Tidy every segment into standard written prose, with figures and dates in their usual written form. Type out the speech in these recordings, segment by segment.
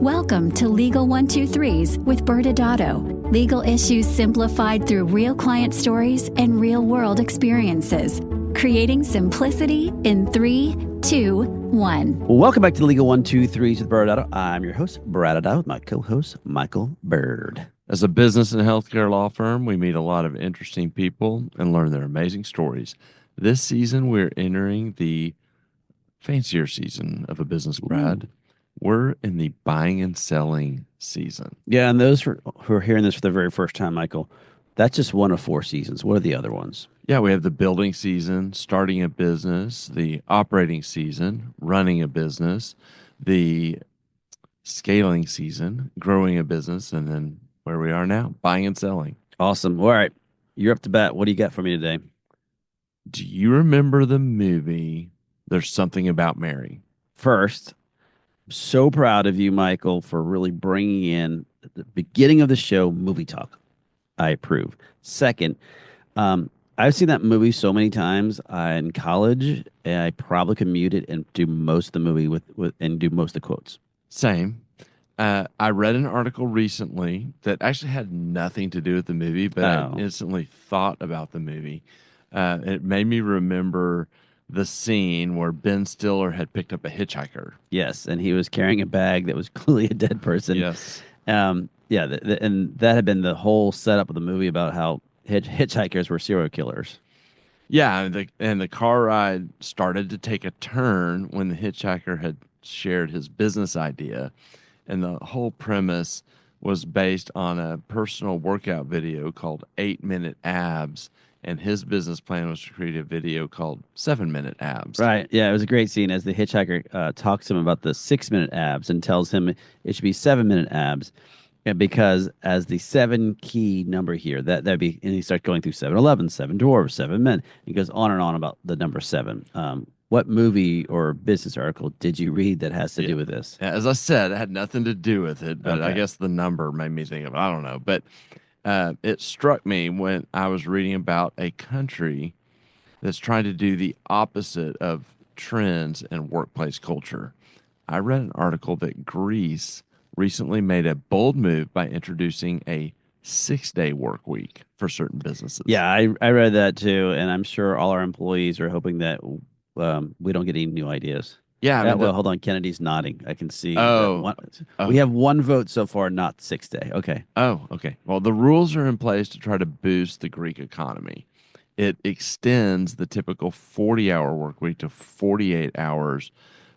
Welcome to Legal 123s with ByrdAdatto. Legal issues simplified through real client stories and real-world experiences. Creating simplicity in 3, 2, 1. Welcome back to Legal 123s with ByrdAdatto. I'm your host, ByrdAdatto, with my co-host, Michael Byrd. As a business and healthcare law firm, we meet a lot of interesting people and learn their amazing stories. This season, we're entering the fancier season of a business, Brad. Ooh. We're in the buying and selling season. Yeah, and those who are hearing this for the very first time, Michael, that's just one of 4 seasons. What are the other ones? Yeah, we have the building season, starting a business, the operating season, running a business, the scaling season, growing a business, and then where we are now, buying and selling. Awesome. All right, you're up to bat. What do you got for me today? Do you remember the movie There's Something About Mary? First, so proud of you, Michael, for really bringing in at the beginning of the show movie talk. I approve. Second, I've seen that movie so many times in college, and I probably could mute it and do most of the movie with and do most of the quotes. Same. I read an article recently that actually had nothing to do with the movie, but I instantly thought about the movie. It made me remember the scene where Ben Stiller had picked up a hitchhiker. Yes, and he was carrying a bag that was clearly a dead person. Yes. And that had been the whole setup of the movie about how hitchhikers were serial killers. Yeah, and the car ride started to take a turn when the hitchhiker had shared his business idea. And the whole premise was based on a personal workout video called 8-Minute Abs. And his business plan was to create a video called 7-Minute Abs. Right. Yeah, it was a great scene as the hitchhiker talks to him about the 6-minute abs and tells him it should be 7-minute abs. And because as the 7 key number here, that'd be, and he starts going through 7-Eleven, 7 Dwarves, 7 Men. He goes on and on about the number 7. What movie or business article did you read that has to do with this? As I said, it had nothing to do with it, but Okay. I guess the number made me think of it. I don't know. But it struck me when I was reading about a country that's trying to do the opposite of trends in workplace culture. I read an article that Greece recently made a bold move by introducing a 6-day work week for certain businesses. Yeah, I read that too, and I'm sure all our employees are hoping that we don't get any new ideas. Yeah. I mean, hold on. Kennedy's nodding. I can see. Oh. We have 1 vote so far, not 6-day. Okay. Oh, okay. Well, the rules are in place to try to boost the Greek economy. It extends the typical 40-hour work week to 48 hours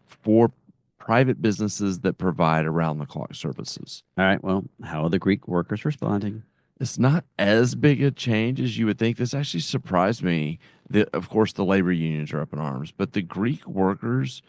for private businesses that provide around-the-clock services. All right. Well, how are the Greek workers responding? It's not as big a change as you would think. This actually surprised me. Of course, the labor unions are up in arms, but the Greek workers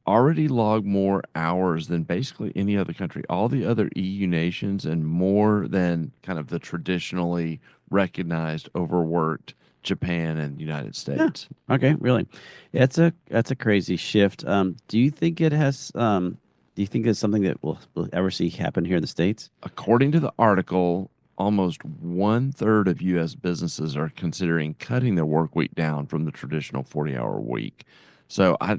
already log more hours than basically any other country, all the other EU nations, and more than kind of the traditionally recognized overworked Japan and United States. Yeah. Okay, really, that's a crazy shift. Do you think it has? Do you think it's something that we'll ever see happen here in the States? According to the article, almost 1/3 of U.S. businesses are considering cutting their work week down from the traditional 40-hour week. So I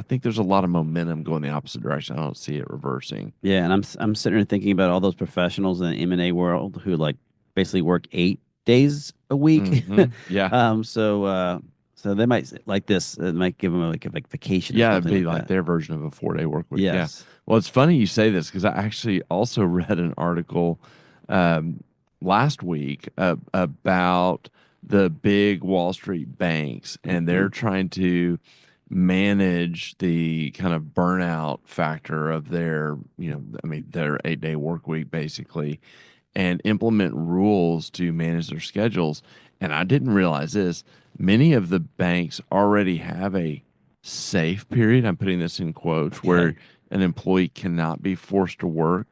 think there's a lot of momentum going the opposite direction. I don't see it reversing. Yeah, and I'm sitting here thinking about all those professionals in the M&A world who like basically work 8 days a week. Mm-hmm. Yeah. So they might like this. It might give them like a vacation. Yeah, it'd be like their version of a 4-day work week. Yes. Yeah. Well, it's funny you say this because I actually also read an article last week about the big Wall Street banks, and they're trying to manage the kind of burnout factor of their 8-day work week basically, and implement rules to manage their schedules. And I didn't realize this. Many of the banks already have a safe period. I'm putting this in quotes, where an employee cannot be forced to work.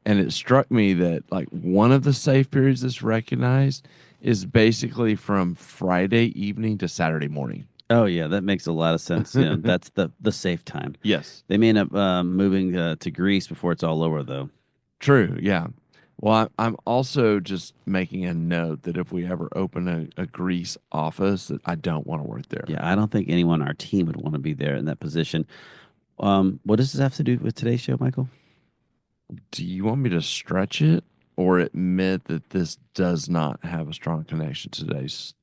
And it struck me that like one of the safe periods that's recognized is basically from Friday evening to Saturday morning. Oh yeah, that makes a lot of sense. Yeah, that's the safe time. Yes. They may end up moving to Greece before it's all over, though. True. Yeah. Well, I'm also just making a note that if we ever open a Greece office, that I don't want to work there. Yeah, I don't think anyone on our team would want to be there in that position. What does this have to do with today's show, Michael? Do you want me to stretch it or admit that this does not have a strong connection to today's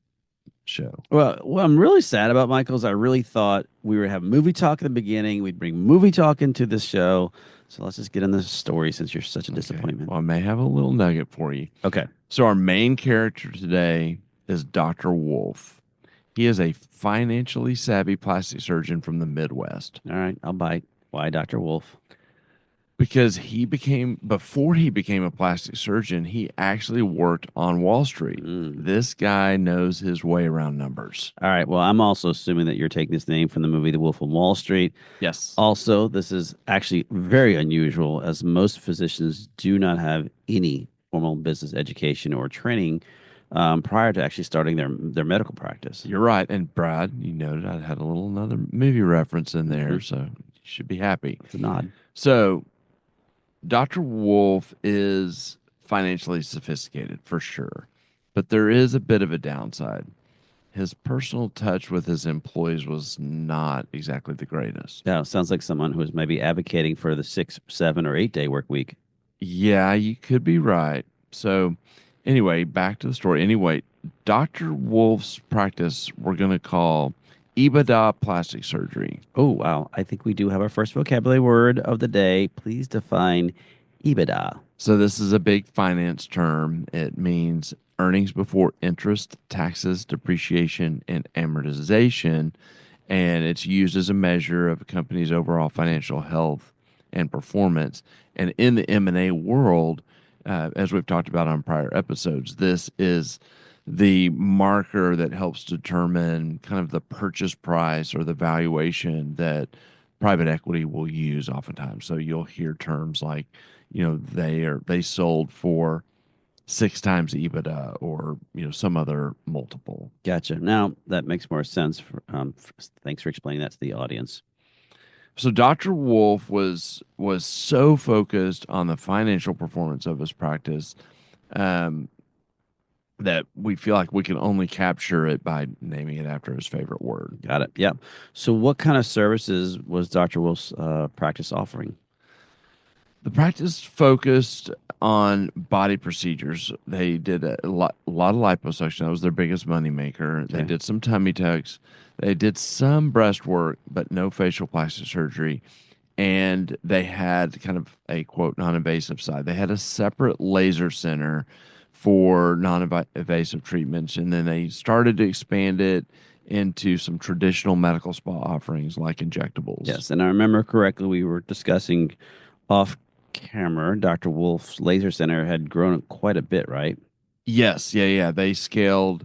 show? Well, what I'm really sad about, Michael, is I really thought we would have movie talk in the beginning. We'd bring movie talk into this show. So let's just get in the story since you're such a Okay. disappointment. Well, I may have a little nugget for you. Okay. So, our main character today is Dr. Wolf. He is a financially savvy plastic surgeon from the Midwest. All right. I'll bite. Why Dr. Wolf? Because before he became a plastic surgeon, he actually worked on Wall Street. This guy knows his way around numbers. All right. Well, I'm also assuming that you're taking this name from the movie The Wolf of Wall Street. Yes. Also, this is actually very unusual as most physicians do not have any formal business education or training prior to actually starting their medical practice. You're right. And Brad, you noted I had another movie reference in there, so you should be happy. It's a nod. So, Dr. Wolf is financially sophisticated for sure, but there is a bit of a downside. His personal touch with his employees was not exactly the greatest. Yeah, sounds like someone who is maybe advocating for the 6, 7, or 8 day work week. Yeah, you could be right. So, anyway, back to the story. Anyway, Dr. Wolf's practice we're going to call EBITDA plastic surgery. Oh, wow. I think we do have our first vocabulary word of the day. Please define EBITDA. So, this is a big finance term. It means earnings before interest, taxes, depreciation, and amortization. And it's used as a measure of a company's overall financial health and performance. And in the M&A world, as we've talked about on prior episodes, this is the marker that helps determine kind of the purchase price or the valuation that private equity will use oftentimes. So you'll hear terms like, they sold for 6 times EBITDA or some other multiple. Gotcha. Now that makes more sense. Thanks for explaining that to the audience. So Dr. Wolf was so focused on the financial performance of his practice that we feel like we can only capture it by naming it after his favorite word. Got it. Yeah. So what kind of services was Dr. Wolf's practice offering? The practice focused on body procedures. They did a lot of liposuction. That was their biggest moneymaker. Okay. They did some tummy tucks. They did some breast work, but no facial plastic surgery. And they had kind of a, quote, non-invasive side. They had a separate laser center for non-invasive treatments. And then they started to expand it into some traditional medical spa offerings like injectables. Yes. And I remember correctly, we were discussing off camera, Dr. Wolf's laser center had grown quite a bit, right? Yes. Yeah. They scaled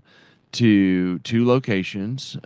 to 2 locations.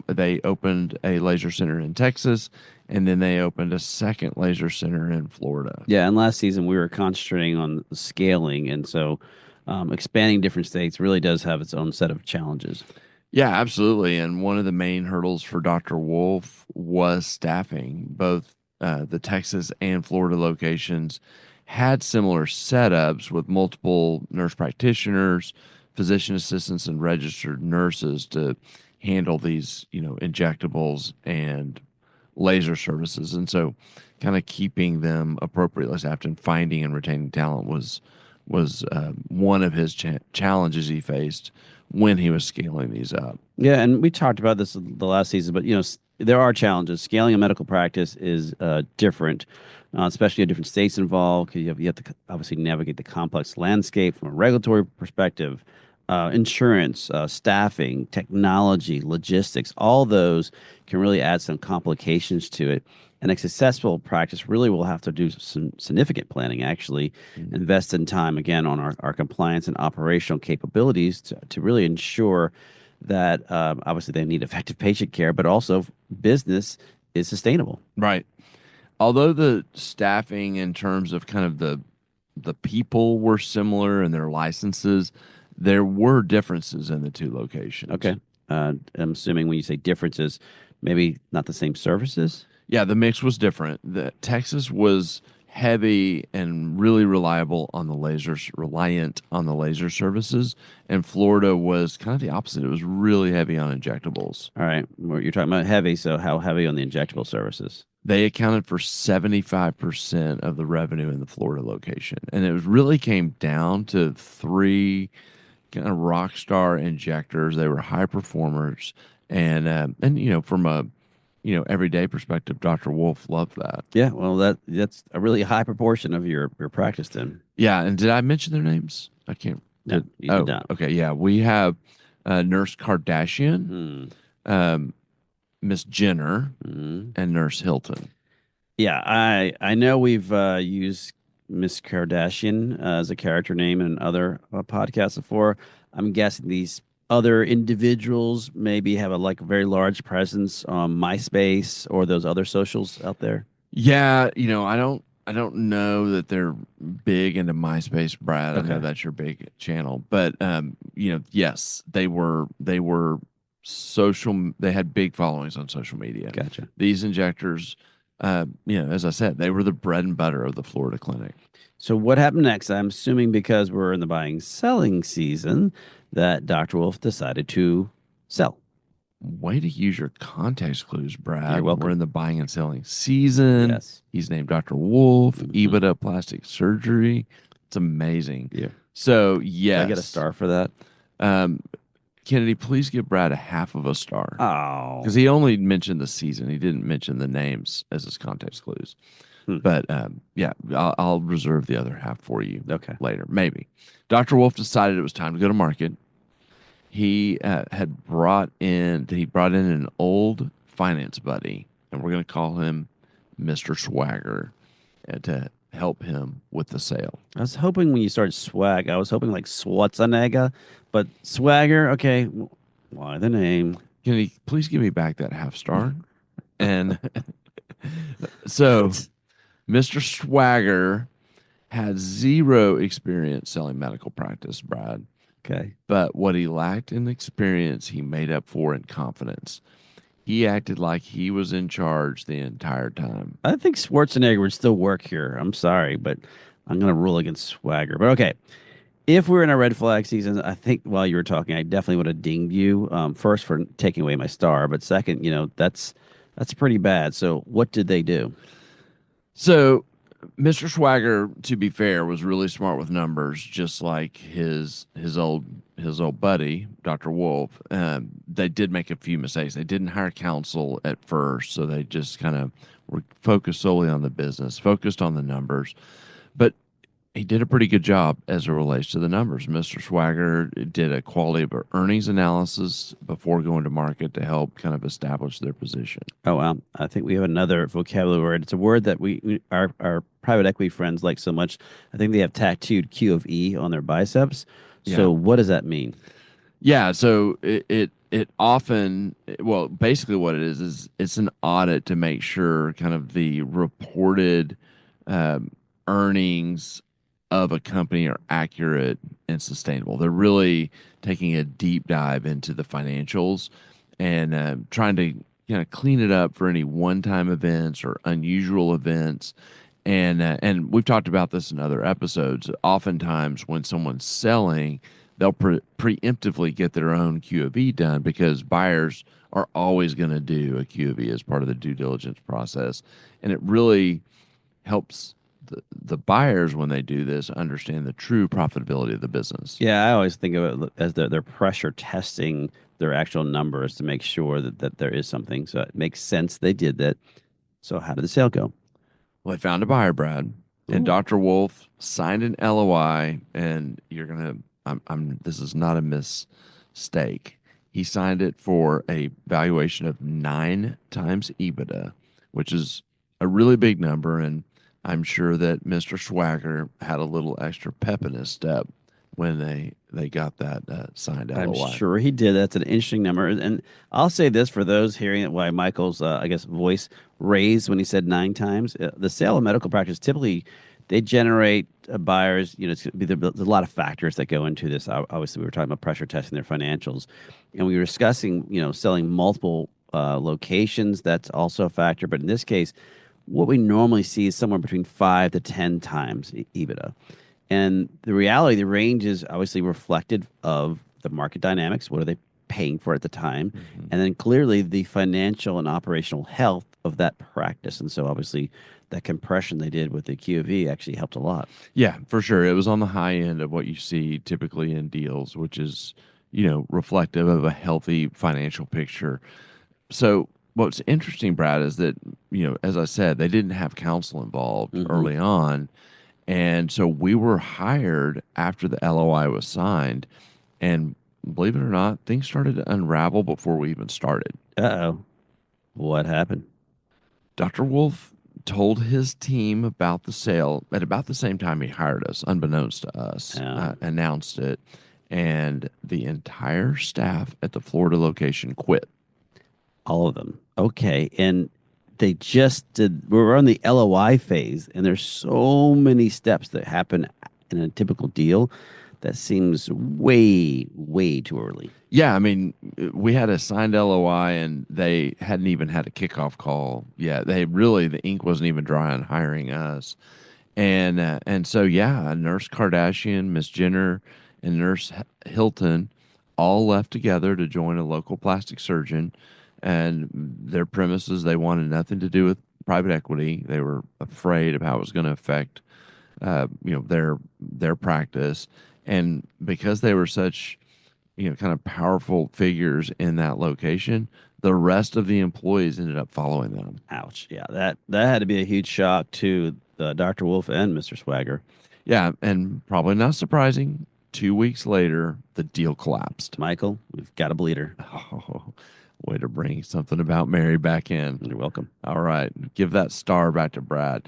They opened a laser center in Texas, and then they opened a second laser center in Florida. Yeah. And last season, we were concentrating on scaling. And so expanding different states really does have its own set of challenges. Yeah, absolutely. And one of the main hurdles for Dr. Wolf was staffing. Both the Texas and Florida locations had similar setups with multiple nurse practitioners, physician assistants, and registered nurses to handle these, injectables and laser services. And so kind of keeping them appropriately staffed and finding and retaining talent was one of his challenges he faced when he was scaling these up. Yeah, and we talked about this the last season, but there are challenges. Scaling a medical practice is different, especially in different states involved. Because you have to obviously navigate the complex landscape from a regulatory perspective, insurance, staffing, technology, logistics. All those can really add some complications to it. And a successful practice really will have to do some significant planning, actually invest in time, again, on our compliance and operational capabilities to really ensure that obviously they need effective patient care, but also business is sustainable. Right. Although the staffing in terms of kind of the people were similar and their licenses, there were differences in the 2 locations. Okay. I'm assuming when you say differences, maybe not the same services? Yeah, the mix was different. Texas was heavy and really reliant on the laser services, and Florida was kind of the opposite. It was really heavy on injectables. All right. Well, you're talking about heavy, so how heavy on the injectable services? They accounted for 75% of the revenue in the Florida location. And it was really came down to three kind of rock star injectors. They were high performers. And from a, everyday perspective, Dr. Wolf loved that. Yeah, well, that's a really high proportion of your practice then. Yeah. And did I mention their names? I can't. No, you did not. Okay. Yeah. We have Nurse Kardashian, Mm. Miss Jenner, Mm. and Nurse Hilton. Yeah, I know we've used Miss Kardashian as a character name in other podcasts before. I'm guessing these other individuals maybe have a very large presence on MySpace or those other socials out there. Yeah, I don't know that they're big into MySpace, Brad. I know Okay. that's your big channel, but yes, they were social. They had big followings on social media. Gotcha. These injectors, as I said, they were the bread and butter of the Florida clinic. So what happened next? I'm assuming because we're in the buying selling season that Dr. Wolf decided to sell. Way to use your context clues, Brad. You're welcome. We're in the buying and selling season. Yes. He's named Dr. Wolf, Mhm. EBITDA Plastic Surgery. It's amazing. Yeah. So, Do yes. I get a star for that? Kennedy, please give Brad a half of a star. Oh. Because he only mentioned the season. He didn't mention the names as his context clues. But yeah, I'll reserve the other half for you later, maybe. Dr. Wolf decided it was time to go to market. He brought in an old finance buddy, and we're going to call him Mr. Swagger, to help him with the sale. I was hoping when you started swag, I was hoping like Schwarzenegger, but Swagger, okay. Why the name? Can you please give me back that half star? And so Mr. Swagger had zero experience selling medical practice, Brad. Okay. But what he lacked in experience, he made up for in confidence. He acted like he was in charge the entire time. I think Schwarzenegger would still work here. I'm sorry, but I'm going to rule against Swagger. But okay. If we're in a red flag season, I think while you were talking, I definitely would have dinged you first for taking away my star. But second, that's pretty bad. So what did they do? So Mr. Swagger, to be fair, was really smart with numbers, just like his old buddy, Dr. Wolf. They did make a few mistakes. They didn't hire counsel at first, so they just kind of were focused solely on the business, focused on the numbers. But he did a pretty good job as it relates to the numbers. Mr. Swagger did a quality of earnings analysis before going to market to help kind of establish their position. Oh, wow. I think we have another vocabulary word. It's a word that our private equity friends like so much. I think they have tattooed Q of E on their biceps. So what does that mean? Yeah, so it often, well, basically what it is it's an audit to make sure kind of the reported earnings of a company are accurate and sustainable. They're really taking a deep dive into the financials and trying to clean it up for any one-time events or unusual events. And we've talked about this in other episodes. Oftentimes, when someone's selling, they'll preemptively get their own Q of E done because buyers are always going to do a Q of E as part of the due diligence process, and it really helps the buyers when they do this understand the true profitability of the business. Yeah, I always think of it as they're pressure testing their actual numbers to make sure that there is something. So it makes sense they did that. So how did the sale go? Well, they found a buyer, Brad, and Dr. Wolf signed an LOI, and you're gonna. This is not a mistake. He signed it for a valuation of 9 times EBITDA, which is a really big number, and I'm sure that Mr. Swagger had a little extra pep in his step when they got that signed LOI. I'm sure he did. That's an interesting number. And I'll say this for those hearing it, why Michael's, voice raised when he said 9 times. The sale of medical practice, typically, they generate buyers. There's a lot of factors that go into this. Obviously, we were talking about pressure testing their financials. And we were discussing, selling multiple locations. That's also a factor. But in this case, what we normally see is somewhere between 5 to 10 times EBITDA. And the reality, the range is obviously reflective of the market dynamics. What are they paying for at the time? Mm-hmm. And then clearly the financial and operational health of that practice. And so obviously that compression they did with the QOV actually helped a lot. Yeah, for sure. It was on the high end of what you see typically in deals, which is, reflective of a healthy financial picture. So what's interesting, Brad, is that, as I said, they didn't have counsel involved early on. And so we were hired after the LOI was signed. And believe it or not, things started to unravel before we even started. Uh-oh. What happened? Dr. Wolf told his team about the sale at about the same time he hired us, unbeknownst to us, announced it. And the entire staff at the Florida location quit. All of them. Okay. And they just did, we're on the LOI phase, and there's so many steps that happen in a typical deal that seems way, way too early. Yeah, I mean, we had a signed LOI and they hadn't even had a kickoff call yet. The ink wasn't even dry on hiring us. And so, yeah, Nurse Kardashian, Miss Jenner, and Nurse Hilton all left together to join a local plastic surgeon. And their premises, they wanted nothing to do with private equity. They were afraid of how it was going to affect, their practice. And because they were such, kind of powerful figures in that location, the rest of the employees ended up following them. Ouch. Yeah, that had to be a huge shock to Dr. Wolf and Mr. Swagger. Yeah, and probably not surprising, 2 weeks later, the deal collapsed. Michael, we've got a bleeder. Oh, way to bring something about Mary back in. You're welcome. All right, give that star back to Brad.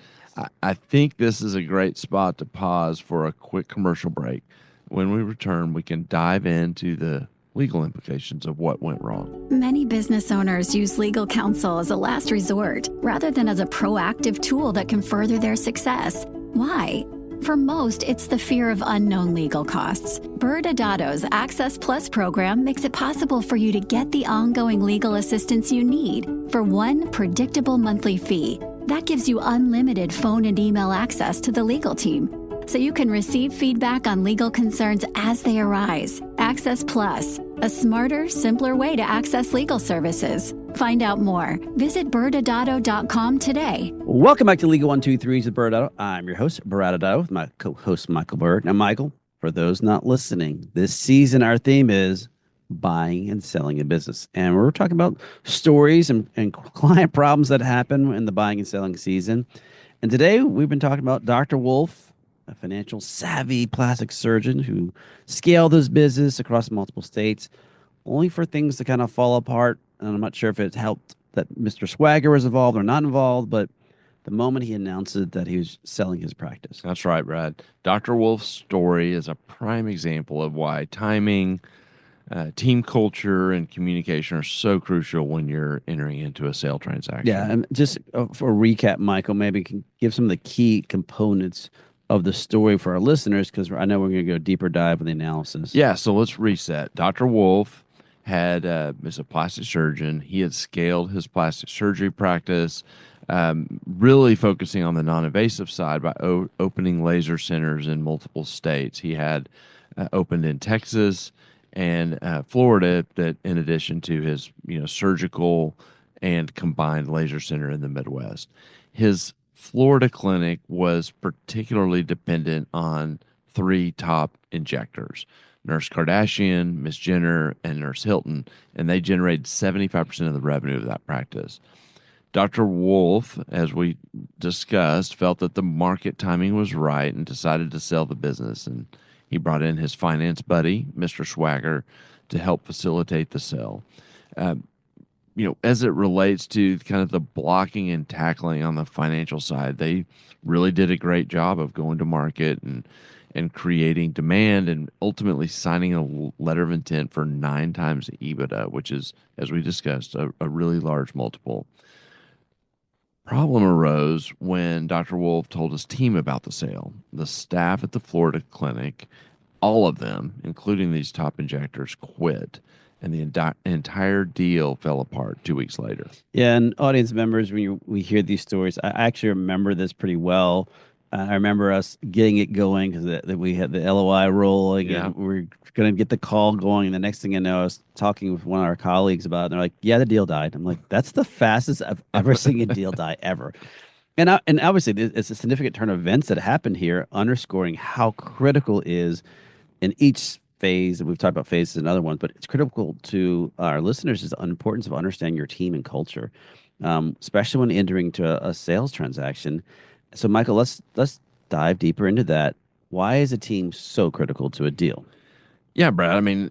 I think this is a great spot to pause for a quick commercial break. When we return, we can dive into the legal implications of what went wrong. Many business owners use legal counsel as a last resort rather than as a proactive tool that can further their success. Why? For most, it's the fear of unknown legal costs. ByrdAdatto's Access Plus program makes it possible for you to get the ongoing legal assistance you need for one predictable monthly fee. That gives you unlimited phone and email access to the legal team, so you can receive feedback on legal concerns as they arise. Access Plus, a smarter, simpler way to access legal services. Find out more. Visit ByrdAdatto.com today. Welcome back to Legal 123s with ByrdAdatto. I'm your host, ByrdAdatto, with my co-host, Michael Byrd. Now, Michael, for those not listening, this season our theme is buying and selling a business. And we're talking about stories and client problems that happen in the buying and selling season. And today we've been talking about Dr. Wolf, a financial savvy plastic surgeon who scaled his business across multiple states, only for things to kind of fall apart. And I'm not sure if it helped that Mr. Swagger was involved or not involved, but the moment he announced that he was selling his practice. That's right, Brad. Dr. Wolf's story is a prime example of why timing, team culture, and communication are so crucial when you're entering into a sale transaction. Yeah, and just for a recap, Michael, maybe can give some of the key components of the story for our listeners, because I know we're going to go deeper dive with the analysis. Yeah, so let's reset. Dr. Wolf was a plastic surgeon. He had scaled his plastic surgery practice, really focusing on the non-invasive side by opening laser centers in multiple states. He had opened in Texas and Florida, that in addition to his surgical and combined laser center in the Midwest. His Florida clinic was particularly dependent on 3 top injectors: Nurse Kardashian, Miss Jenner, and Nurse Hilton, and they generated 75% of the revenue of that practice. Dr. Wolf, as we discussed, felt that the market timing was right and decided to sell the business, and he brought in his finance buddy, Mr. Swagger, to help facilitate the sale. As it relates to kind of the blocking and tackling on the financial side, they really did a great job of going to market and creating demand and ultimately signing a letter of intent for 9 times EBITDA, which is, as we discussed, a really large multiple. Problem arose when Dr. Wolf told his team about the sale. The staff at the Florida clinic, all of them, including these top injectors, quit, and the entire deal fell apart 2 weeks later. Yeah, and audience members, when we hear these stories, I actually remember this pretty well. I remember us getting it going because that we had the LOI rolling Yeah. and we are going to get the call going. And the next thing I know, I was talking with one of our colleagues about it. And they're like, yeah, the deal died. I'm like, that's the fastest I've ever seen a deal die ever. And obviously, it's a significant turn of events that happened here, underscoring how critical is in each phase. And we've talked about phases and other ones, but it's critical to our listeners is the importance of understanding your team and culture, especially when entering to a sales transaction. So, Michael, let's dive deeper into that. Why is a team so critical to a deal? Yeah, Brad. I mean,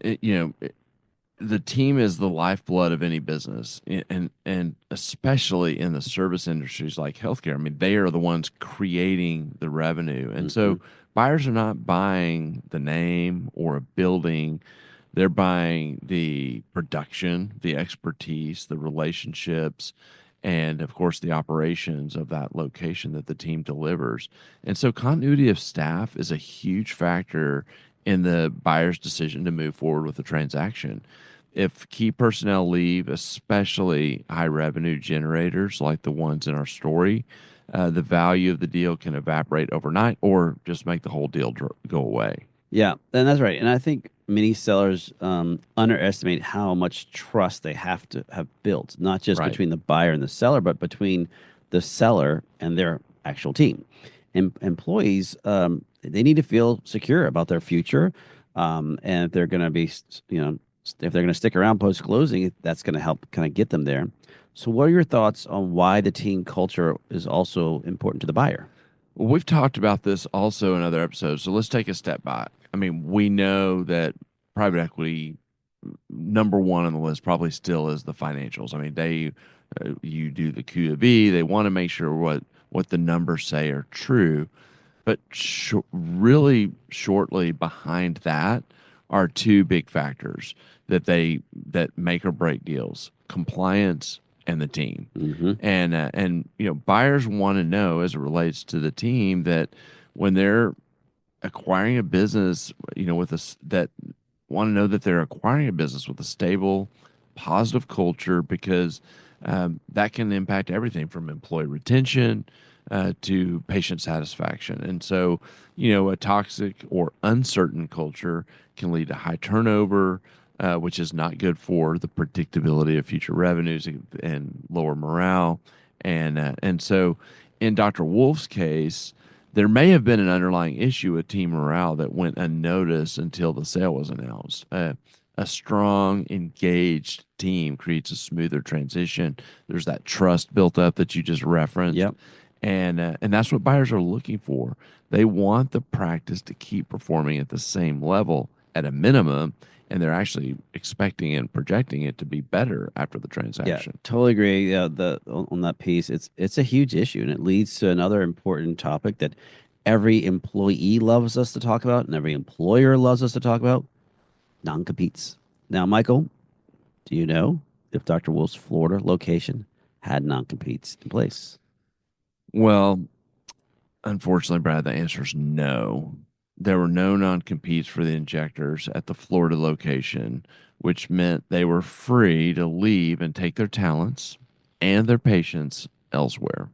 the team is the lifeblood of any business, and especially in the service industries like healthcare. I mean, they are the ones creating the revenue, and Hmm. so buyers are not buying the name or a building. They're buying the production, the expertise, the relationships, and of course the operations of that location that the team delivers. And so continuity of staff is a huge factor in the buyer's decision to move forward with the transaction. If key personnel leave, especially high revenue generators like the ones in our story, the value of the deal can evaporate overnight or just make the whole deal go away. Yeah, and that's right. And I think many sellers underestimate how much trust they have to have built, not just Right. between the buyer and the seller, but between the seller and their actual team. And employees, they need to feel secure about their future, and if they're going to be, if they're going to stick around post closing, that's going to help kind of get them there. So, what are your thoughts on why the team culture is also important to the buyer? Well, we've talked about this also in other episodes. So let's take a step back. I mean, we know that private equity, number one on the list, probably still is the financials. I mean, you do the Q of E, they want to make sure what the numbers say are true. But really shortly behind that are two big factors that make or break deals: compliance and the team. Hmm. And buyers want to know, as it relates to the team, that when they're acquiring a business, with us, that want to know that they're acquiring a business with a stable, positive culture, because that can impact everything from employee retention to patient satisfaction. And so, a toxic or uncertain culture can lead to high turnover, which is not good for the predictability of future revenues and lower morale. And so, in Dr. Wolf's case, there may have been an underlying issue with team morale that went unnoticed until the sale was announced. A strong, engaged team creates a smoother transition. There's that trust built up that you just referenced, Yep. and that's what buyers are looking for. They want the practice to keep performing at the same level at a minimum, and they're actually expecting and projecting it to be better after the Yeah, transaction. totally agree. The on that piece, it's a huge issue, and it leads to another important topic that every employee loves us to talk about, and every employer loves us to talk about: non-competes. Now, Michael, do you know if Dr. Wolf's Florida location had non-competes in place? Well, unfortunately, Brad, the answer is no. There were no non competes for the injectors at the Florida location, which meant they were free to leave and take their talents and their patients elsewhere.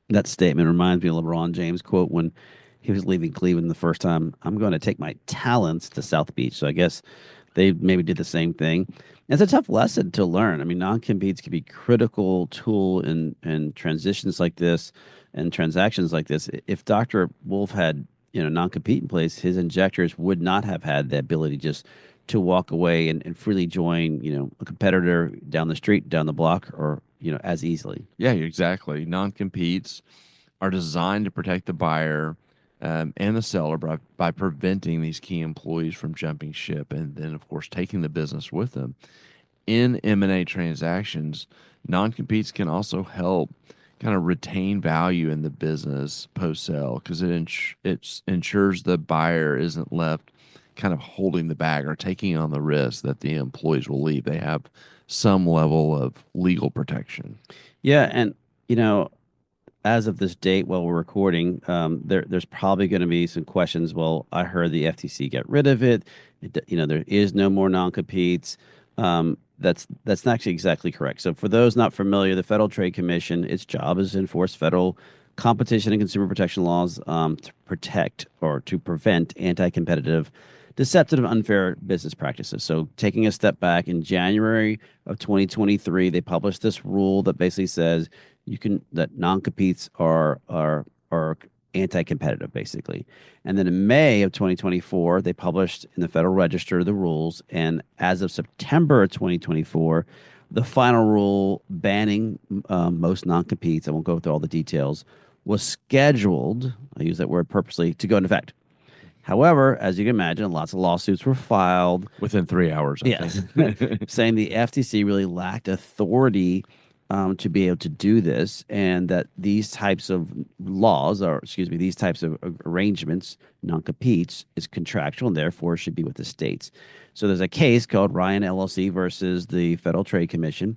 That statement reminds me of LeBron James quote when he was leaving Cleveland the first time. I'm going to take my talents to South Beach. So I guess they maybe did the same thing. It's a tough lesson to learn. I mean, non-competes can be critical tool in transitions like this and transactions like this. If Dr. Wolf had, non-compete in place, his injectors would not have had the ability just to walk away and freely join, a competitor down the street, down the block, or, as easily. Yeah, exactly. Non competes are designed to protect the buyer and the seller by preventing these key employees from jumping ship and then, of course, taking the business with them. In M&A transactions, non-competes can also help kind of retain value in the business post sale because it ensures the buyer isn't left kind of holding the bag or taking on the risk that the employees will leave. They have some level of legal protection. Yeah, and you know, as of this date, while we're recording, there's probably going to be some questions. Well, I heard the FTC get rid of it. There is no more non-competes. That's not actually exactly correct. So, for those not familiar, the Federal Trade Commission, its job is to enforce federal competition and consumer protection laws to protect or to prevent anti-competitive, deceptive, and unfair business practices. So, taking a step back, in January of 2023, they published this rule that basically says that non-competes are anti-competitive, basically. And then in May of 2024, they published in the Federal Register the rules. And as of September of 2024, the final rule banning most non-competes, I won't go through all the details, was scheduled, I use that word purposely, to go into effect. However, as you can imagine, lots of lawsuits were filed. Within 3 hours, I Yes, think. saying the FTC really lacked authority to be able to do this, and that these types of laws, or excuse me, these types of arrangements, non-competes, is contractual and therefore should be with the states. So there's a case called Ryan LLC versus the Federal Trade Commission.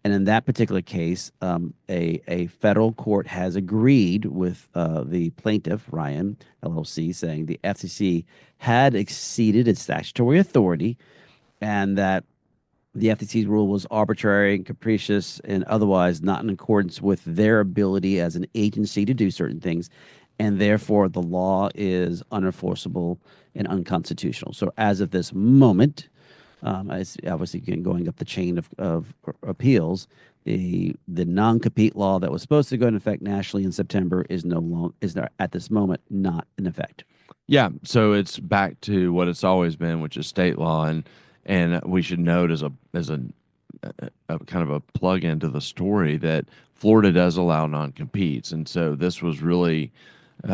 And in that particular case, a federal court has agreed with the plaintiff, Ryan LLC, saying the FCC had exceeded its statutory authority and that the FTC's rule was arbitrary and capricious and otherwise not in accordance with their ability as an agency to do certain things. And therefore, the law is unenforceable and unconstitutional. So, as of this moment, it's obviously going up the chain of appeals. The non-compete law that was supposed to go into effect nationally in September is no long is not, at this moment not in effect. Yeah, so it's back to what it's always been, which is state law, and we should note a kind of a plug into the story that Florida does allow non-competes, and so this was really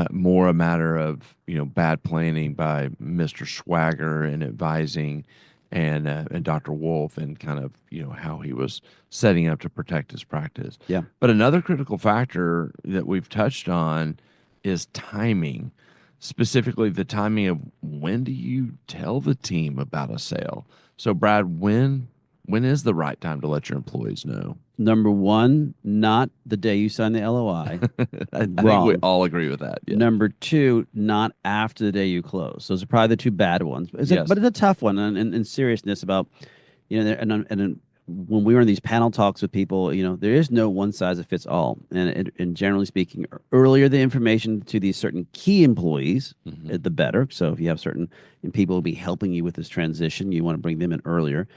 more a matter of bad planning by Mr. Swagger and advising and Dr. Wolf and kind of how he was setting up to protect his practice. Yeah. But another critical factor that we've touched on is timing, specifically the timing of when do you tell the team about a sale. So Brad, when is the right time to let your employees know? Number one, not the day you sign the LOI. I think we all agree with that. Yeah. Number two, not after the day you close. Those are probably the two bad ones. But Yes. but it's a tough one, and in seriousness about, and when we were in these panel talks with people, there is no one size that fits all. And generally speaking, earlier the information to these certain key employees, the better. So if you have certain and people will be helping you with this transition, you want to bring them in earlier.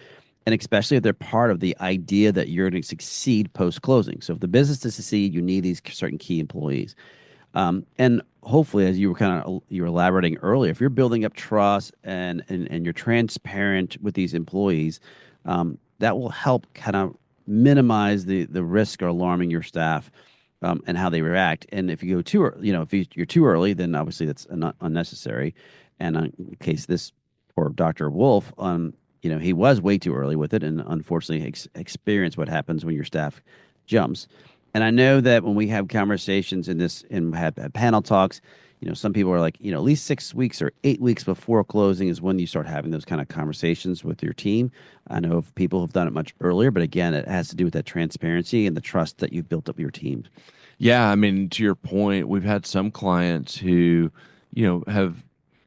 And especially if they're part of the idea that you're going to succeed post-closing. So if the business to succeed, you need these certain key employees. And hopefully, as you were elaborating earlier, if you're building up trust and you're transparent with these employees, that will help kind of minimize the risk or alarming your staff and how they react. And if you go too, if you're too early, then obviously that's not unnecessary. And in case this poor Dr. Wolf, he was way too early with it, and unfortunately experienced what happens when your staff jumps. And I know that when we have conversations and have panel talks, some people are like, at least 6 weeks or 8 weeks before closing is when you start having those kind of conversations with your team. I know of people who've done it much earlier, but again, it has to do with that transparency and the trust that you've built up your team. Yeah, I mean, to your point, we've had some clients who, have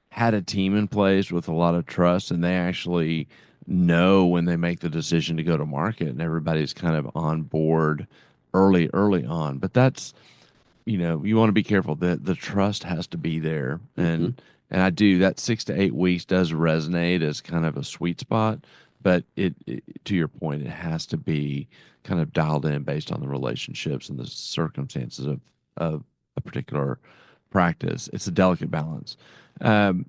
had a team in place with a lot of trust, and they actually know when they make the decision to go to market, and everybody's kind of on board early on. But that's, you want to be careful that the trust has to be there. And I do that 6 to 8 weeks does resonate as kind of a sweet spot, but it to your point, it has to be kind of dialed in based on the relationships and the circumstances of a particular practice. It's a delicate balance. Brad,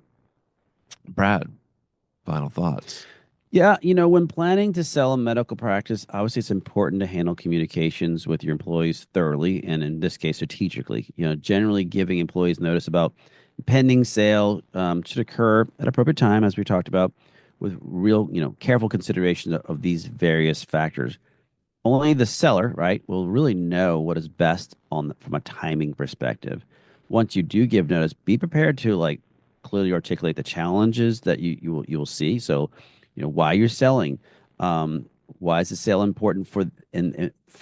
final thoughts. Yeah, when planning to sell a medical practice, obviously it's important to handle communications with your employees thoroughly, and in this case, strategically. Generally giving employees notice about pending sale should occur at appropriate time, as we talked about, with real, careful consideration of these various factors. Only the seller, right, will really know what is best from a timing perspective. Once you do give notice, be prepared to clearly articulate the challenges that you will see. So, why you're selling, why is the sale important for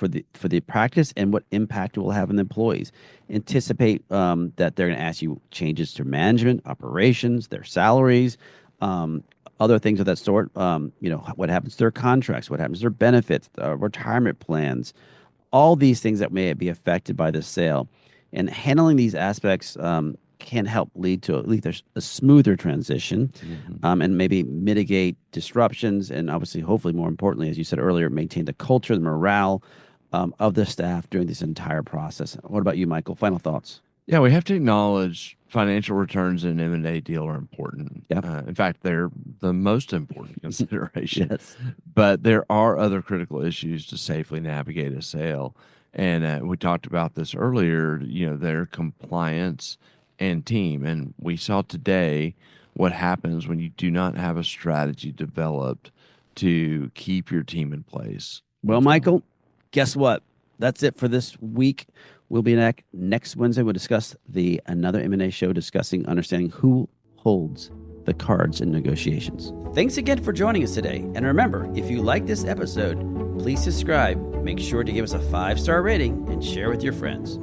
the practice, and what impact it will have on the employees. Anticipate that they're going to ask you changes to management, operations, their salaries, other things of that sort. What happens to their contracts, what happens to their benefits, retirement plans, all these things that may be affected by the sale. And handling these aspects can help lead to at least a smoother transition, and maybe mitigate disruptions, and obviously, hopefully, more importantly, as you said earlier, maintain the culture, the morale of the staff during this entire process. What about you, Michael? Final thoughts? Yeah, we have to acknowledge financial returns in an M&A deal are important. Yep. In fact, they're the most important consideration. Yes. But there are other critical issues to safely navigate a sale. And we talked about this earlier, their compliance and team. And we saw today what happens when you do not have a strategy developed to keep your team in place. Well, Michael, guess what? That's it for this week. We'll be back next Wednesday. We'll discuss another M&A show discussing understanding who holds the cards in negotiations. Thanks again for joining us today. And remember, if you like this episode, please subscribe. Make sure to give us a 5-star rating and share with your friends.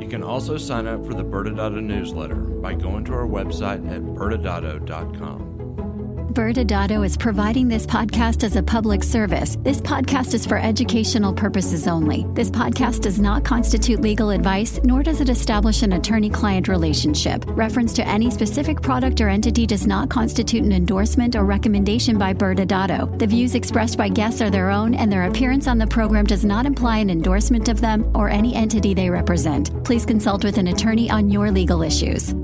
You can also sign up for the ByrdAdatto newsletter by going to our website at ByrdAdatto.com. ByrdAdatto is providing this podcast as a public service. This podcast is for educational purposes only. This podcast does not constitute legal advice, nor does it establish an attorney-client relationship. Reference to any specific product or entity does not constitute an endorsement or recommendation by ByrdAdatto. The views expressed by guests are their own, and their appearance on the program does not imply an endorsement of them or any entity they represent. Please consult with an attorney on your legal issues.